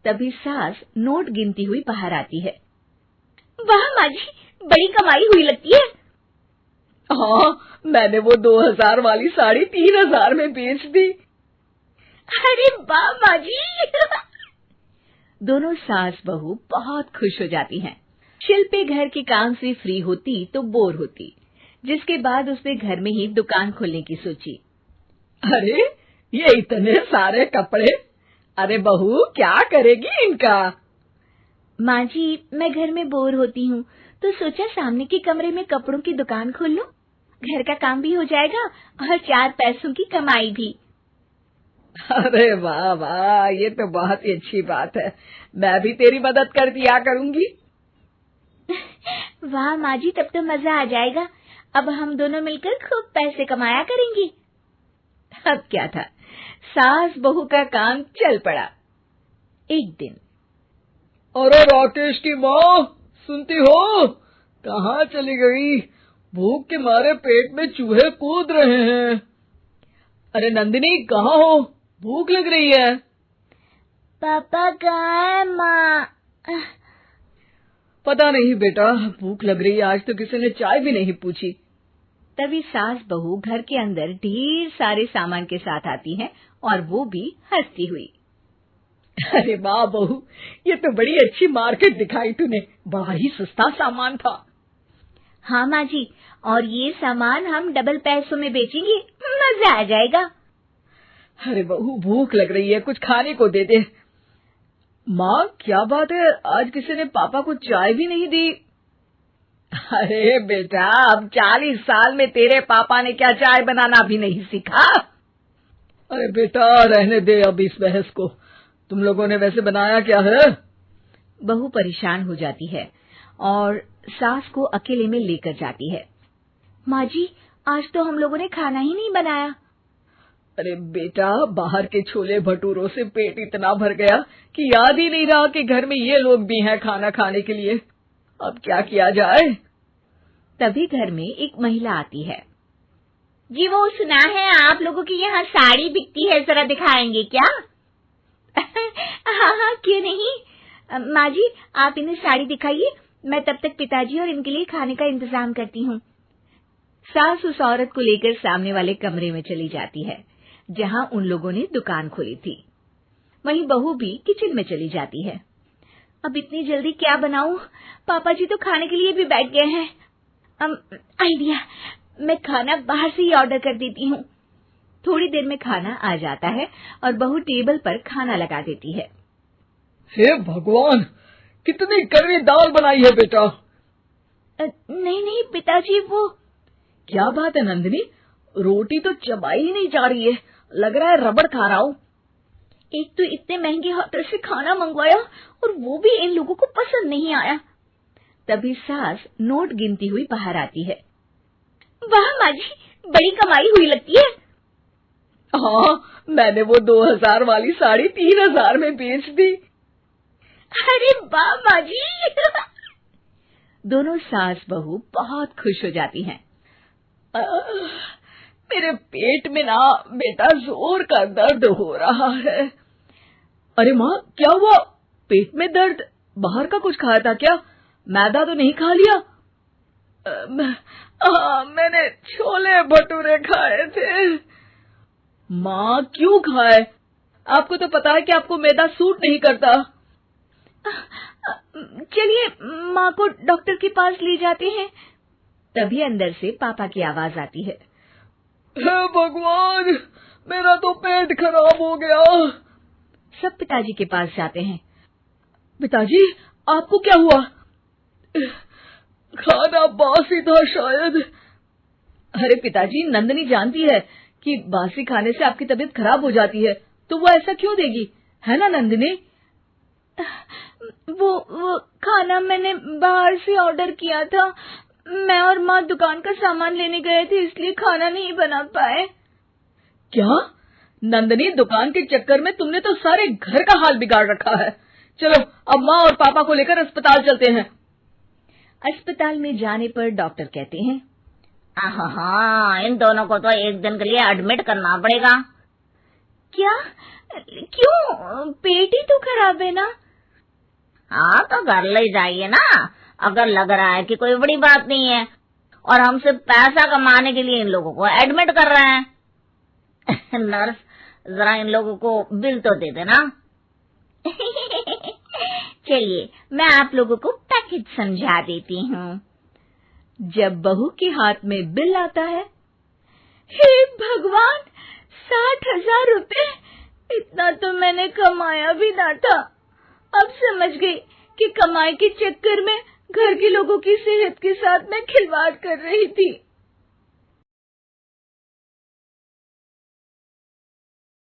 तभी सास नोट गिनती हुई बाहर आती है। वाह माँ जी, बड़ी कमाई हुई लगती है। हाँ, मैंने वो 2000 वाली साड़ी 3000 में बेच दी। अरे वाह माँ जी। दोनों सास बहू बहुत खुश हो जाती हैं। शिल्पी घर के काम से फ्री होती तो बोर होती, जिसके बाद उसने घर में ही दुकान खोलने की सोची। अरे ये इतने सारे कपड़े, अरे बहू क्या करेगी इनका? माँ जी, मैं घर में बोर होती हूँ तो सोचा सामने के कमरे में कपड़ों की दुकान खोल लूं। घर का काम भी हो जाएगा और 4 पैसों की कमाई भी। अरे वाह वाह, ये तो बहुत ही अच्छी बात है। मैं भी तेरी मदद कर दिया करूंगी। वाह माँ जी, तब तो मजा आ जाएगा। अब हम दोनों मिलकर खूब पैसे कमाया करेंगे। अब क्या था, सास बहू का काम चल पड़ा। एक दिन, अरे राकेश की माँ, सुनती हो? कहाँ चली गई? भूख के मारे पेट में चूहे कूद रहे हैं। अरे नंदिनी, कहाँ हो? भूख लग रही है। पापा कहाँ है माँ? पता नहीं बेटा, भूख लग रही है। आज तो किसी ने चाय भी नहीं पूछी। तभी सास बहू घर के अंदर ढेर सारे सामान के साथ आती हैं और वो भी हंसती हुई। अरे वाह बहू, ये तो बड़ी अच्छी मार्केट दिखाई तूने। बड़ा ही सस्ता सामान था। हाँ माँ जी, और ये सामान हम डबल पैसों में बेचेंगे, मजा आ जाएगा। अरे बहू, भूख लग रही है, कुछ खाने को दे दे। माँ क्या बात है, आज किसी ने पापा को चाय भी नहीं दी? अरे बेटा, अब 40 साल में तेरे पापा ने क्या चाय बनाना भी नहीं सीखा? अरे बेटा रहने दे अब इस बहस को। तुम लोगों ने वैसे बनाया क्या है? बहू परेशान हो जाती है और सास को अकेले में लेकर जाती है। माँ जी, आज तो हम लोगों ने खाना ही नहीं बनाया। अरे बेटा, बाहर के छोले भटूरों से पेट इतना भर गया कि याद ही नहीं रहा कि घर में ये लोग भी हैं खाना खाने के लिए। अब क्या किया जाए? तभी घर में एक महिला आती है। जी, वो सुना है आप लोगों की यहाँ साड़ी बिकती है, जरा दिखाएंगे क्या? हाँ हाँ, क्यों नहीं। माँ जी, आप इन्हें साड़ी दिखाइए, मैं तब तक पिताजी और इनके लिए खाने का इंतजाम करती हूँ। सास उस औरत को लेकर सामने वाले कमरे में चली जाती है, जहाँ उन लोगों ने दुकान खोली थी। वहीं बहू भी किचन में चली जाती है। अब इतनी जल्दी क्या बनाऊं? पापा जी तो खाने के लिए भी बैठ गए हैं। आइडिया, मैं खाना बाहर से ही ऑर्डर कर देती हूँ। थोड़ी देर में खाना आ जाता है और बहू टेबल पर खाना लगा देती है। हे भगवान, कितनी कड़वी दाल बनाई है बेटा। नहीं नहीं पिताजी, वो क्या बात है नंदिनी, रोटी तो चबाई ही नहीं जा रही है, लग रहा है रबड़ खा रहा हूँ। एक तो इतने महंगे होटल से खाना मंगवाया और वो भी इन लोगों को पसंद नहीं आया। तभी सास नोट गिनती हुई बाहर आती है। वाह माँ जी, बड़ी कमाई हुई लगती है। हाँ, मैंने वो 2000 वाली साड़ी 3000 में बेच दी। अरे वाह माँ जी। दोनों सास बहू बहुत खुश हो जाती हैं। मेरे पेट में ना बेटा जोर का दर्द हो रहा है। अरे माँ, क्या हुआ? पेट में दर्द? बाहर का कुछ खाया था क्या? मैदा तो नहीं खा लिया? मैंने छोले भटूरे खाए थे। माँ क्यों खाए? आपको तो पता है कि आपको मैदा सूट नहीं करता। चलिए माँ को डॉक्टर के पास ले जाते हैं। तभी अंदर से पापा की आवाज आती है। हे भगवान, मेरा तो पेट खराब हो गया। सब पिताजी के पास जाते हैं। पिताजी, आपको क्या हुआ? खाना बासी था शायद। अरे पिताजी, नंदिनी जानती है कि बासी खाने से आपकी तबीयत खराब हो जाती है, तो वो ऐसा क्यों देगी, है ना नंदिनी? वो खाना मैंने बाहर से ऑर्डर किया था। मैं और माँ दुकान का सामान लेने गए थे, इसलिए खाना नहीं बना पाए। क्या नंदिनी, दुकान के चक्कर में तुमने तो सारे घर का हाल बिगाड़ रखा है। चलो अब माँ और पापा को लेकर अस्पताल चलते हैं। अस्पताल में जाने पर डॉक्टर कहते हैं, हाँ, इन दोनों को तो एक दिन के लिए एडमिट करना पड़ेगा। क्या? क्यों? पेट ही तो खराब है ना। हाँ तो घर ले जाइए ना, अगर लग रहा है कि कोई बड़ी बात नहीं है और हम सिर्फ पैसा कमाने के लिए इन लोगों को एडमिट कर रहे हैं। नर्स, जरा इन लोगों को बिल तो दे देना। चलिए मैं आप लोगों को पैकेज समझा देती हूँ। जब बहू के हाथ में बिल आता है, हे भगवान, 60,000 रुपए! इतना तो मैंने कमाया भी ना था। अब समझ गई कि कमाई के चक्कर में घर के लोगों की सेहत के साथ मैं खिलवाड़ कर रही थी।